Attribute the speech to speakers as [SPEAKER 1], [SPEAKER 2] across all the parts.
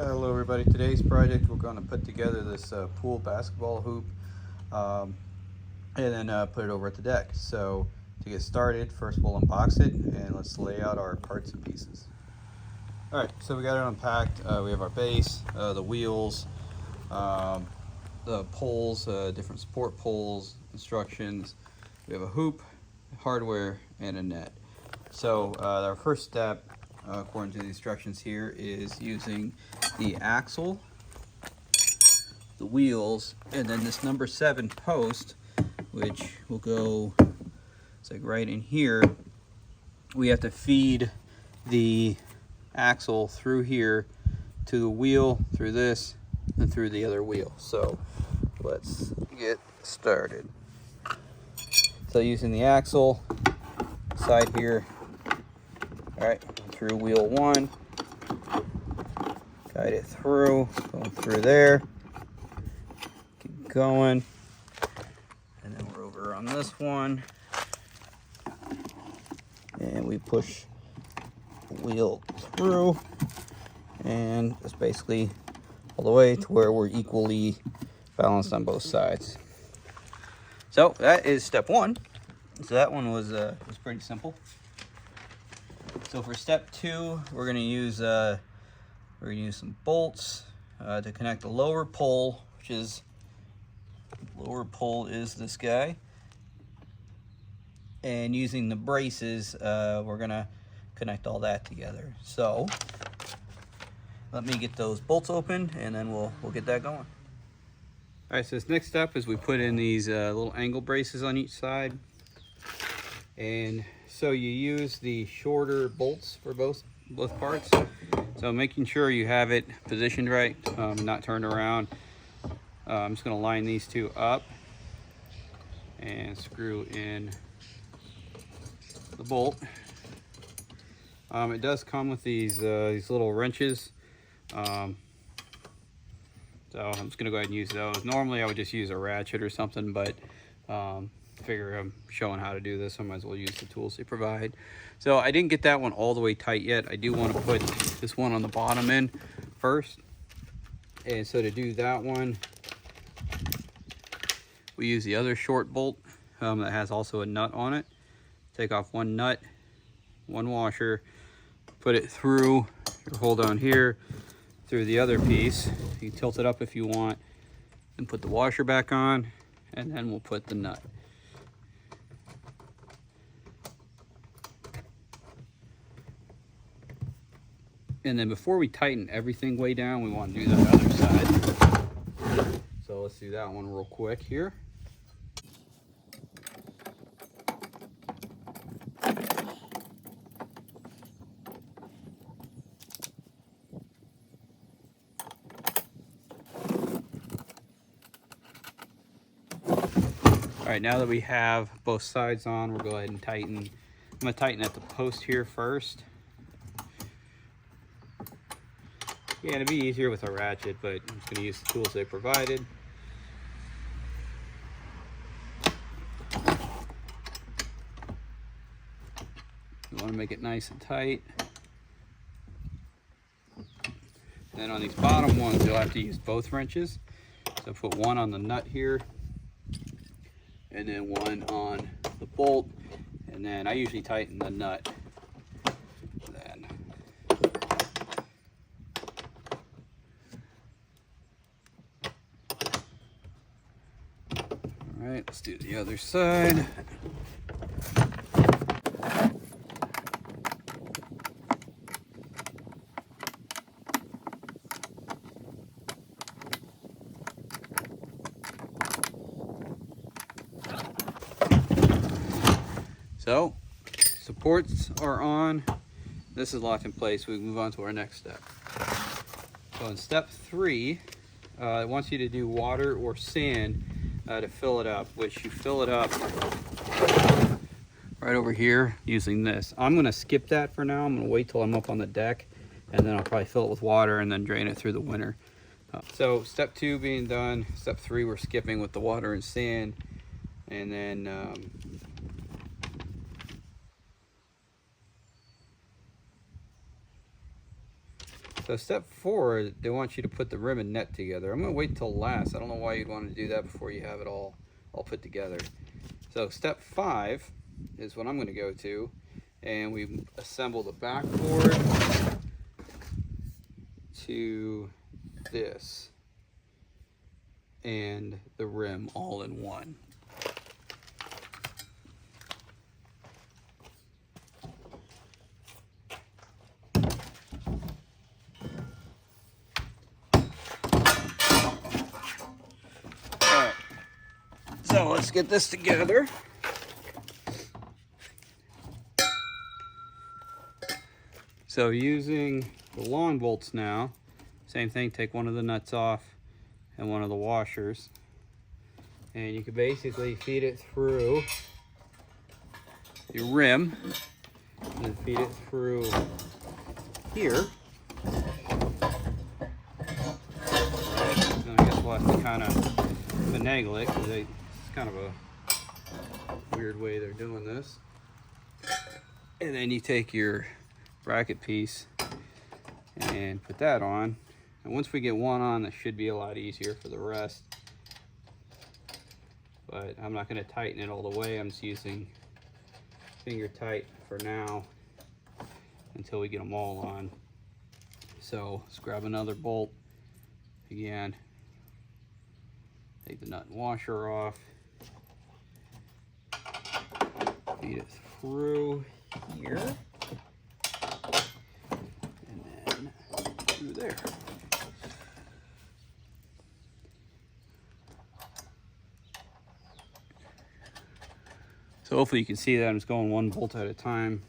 [SPEAKER 1] Hello everybody. Today's project we're going to put together this pool basketball hoop and then put it over at the deck. So to get started, first we'll unbox it and let's lay out our parts and pieces. Alright, so we got it unpacked. We have our base, the wheels, the poles, different support poles, instructions. We have a hoop, hardware, and a net. So our first step, according to the instructions here, is using the axle, the wheels, and then this number 7 post, which will go, it's like right in here. We have to feed the axle through here to the wheel, through this, and through the other wheel. So let's get started. So using the axle side here, all right, through wheel 1, guide it through, going through there, keep going, and then we're over on this one, and we push the wheel through, and it's basically all the way to where we're equally balanced on both sides. So that is step 1. So that one was pretty simple. So for step 2, we're gonna use some bolts to connect the lower pole, which is this guy, and using the braces, we're gonna connect all that together. So let me get those bolts open, and then we'll get that going. All right, so this next step is we put in these little angle braces on each side. And so you use the shorter bolts for both parts. So making sure you have it positioned right, not turned around. I'm just going to line these two up and screw in the bolt. It does come with these little wrenches. So I'm just going to go ahead and use those. Normally I would just use a ratchet or something, but figure I'm showing how to do this, so I might as well use the tools they provide. So I didn't get that one all the way tight yet. I do want to put this one on the bottom end first. And so to do that one, we use the other short bolt that has also a nut on it. Take off one nut, one washer, put it through your hole down here, through the other piece. You can tilt it up if you want, and put the washer back on, and then we'll put the nut. And then before we tighten everything way down, we want to do that other side. So let's do that one real quick here. All right, now that we have both sides on, we'll go ahead and tighten. I'm going to tighten at the post here first. Yeah, it'd be easier with a ratchet, but I'm just going to use the tools they provided. You want to make it nice and tight. And then on these bottom ones, you'll have to use both wrenches. So put one on the nut here, and then one on the bolt. And then I usually tighten the nut. All right, let's do the other side. So, supports are on. This is locked in place. We move on to our next step. So in step 3, it wants you to do water or sand to fill it up, which you fill it up right over here using this. I'm going to skip that for now. I'm going to wait till I'm up on the deck, and then I'll probably fill it with water and then drain it through the winter. So step 2 being done, step 3 we're skipping with the water and sand, and then So step 4, they want you to put the rim and net together. I'm going to wait till last. I don't know why you'd want to do that before you have it all put together. So step 5 is what I'm going to go to, and we assemble the backboard to this and the rim all in one. Alright, so let's get this together. So using the long bolts now, same thing, take one of the nuts off and one of the washers, and you can basically feed it through your rim and then feed it through here. And I guess we'll have to kind of finagle it because it's kind of a weird way they're doing this. And then you take your bracket piece and put that on, and once we get one on, that should be a lot easier for the rest. But I'm not going to tighten it all the way. I'm just using finger tight for now until we get them all on. So let's grab another bolt again, take the nut and washer off, feed it through here and then through there. So hopefully you can see that I'm just going one bolt at a time.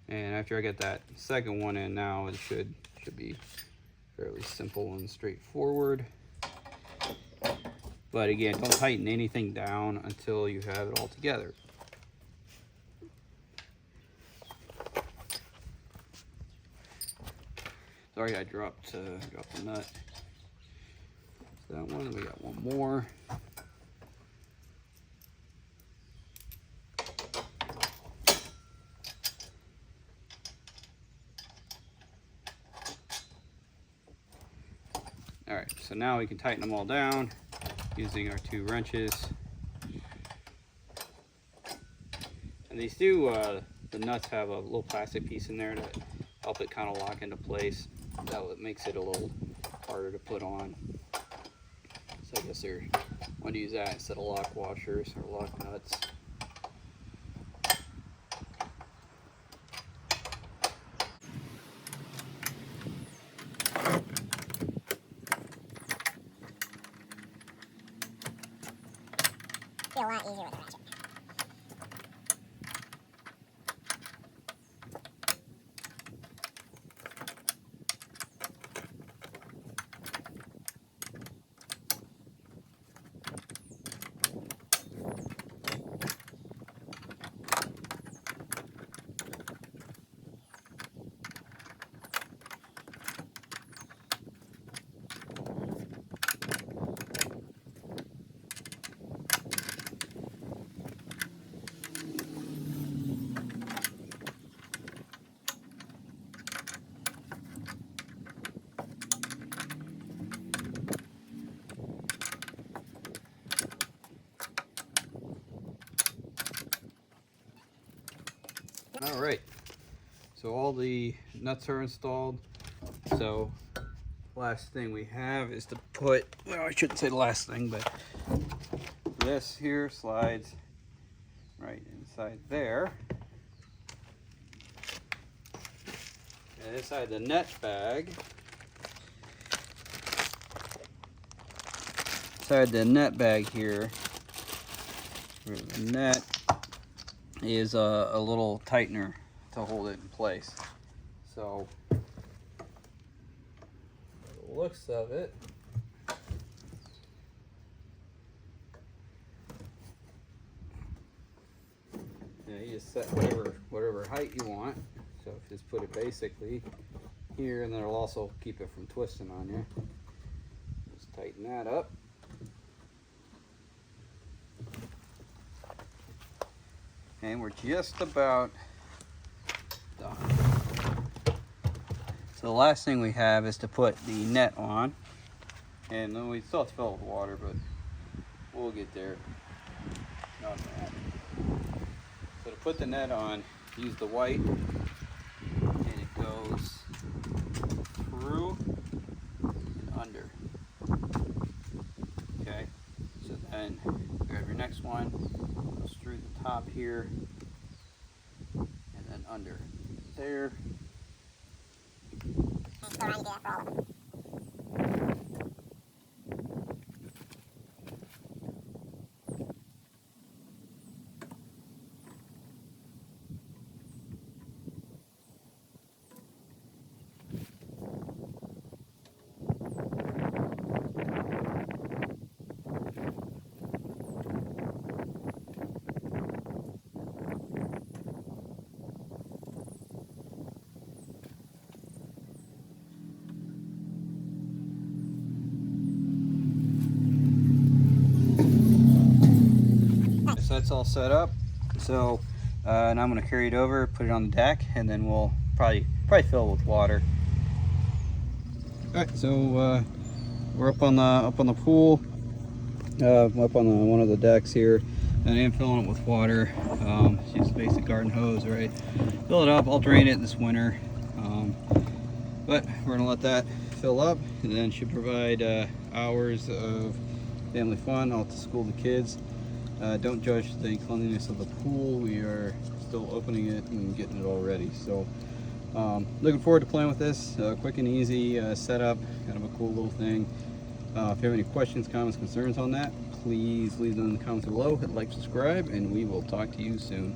[SPEAKER 1] And after I get that second one in now, it should be fairly simple and straightforward. But again, don't tighten anything down until you have it all together. Sorry, I dropped the nut. That one, we got one more. All right, so now we can tighten them all down using our 2 wrenches. And these do, the nuts have a little plastic piece in there to help it kind of lock into place. That makes it a little harder to put on. So I guess they're want to use that instead of lock washers or lock nuts.
[SPEAKER 2] A lot easier with a ratchet.
[SPEAKER 1] All right, so all the nuts are installed. So last thing we have is to put, well, I shouldn't say the last thing, but this here slides right inside there. And inside the net bag, here, the net is a little tightener to hold it in place. So by the looks of it, you just set whatever height you want. So just put it basically here, and then it'll also keep it from twisting on you. Just tighten that up. And we're just about done. So the last thing we have is to put the net on, and then we still have to fill it with water, but we'll get there. Not bad. So to put the net on, use the white, and it goes through and under. Okay, so then grab your next one, goes through the top here, and then under there. So that's all set up. So now I'm going to carry it over, put it on the deck, and then we'll probably fill it with water. All right, so we're up on the pool, up on one of the decks here, and I am filling it with water. It's just a basic garden hose, right? Fill it up. I'll drain it this winter, but we're going to let that fill up, and then should provide hours of family fun. I'll have to school the kids. Don't judge the cleanliness of the pool. We are still opening it and getting it all ready. So looking forward to playing with this. Quick and easy setup, kind of a cool little thing. If you have any questions, comments, concerns on that, please leave them in the comments below. Hit like, subscribe, and we will talk to you soon.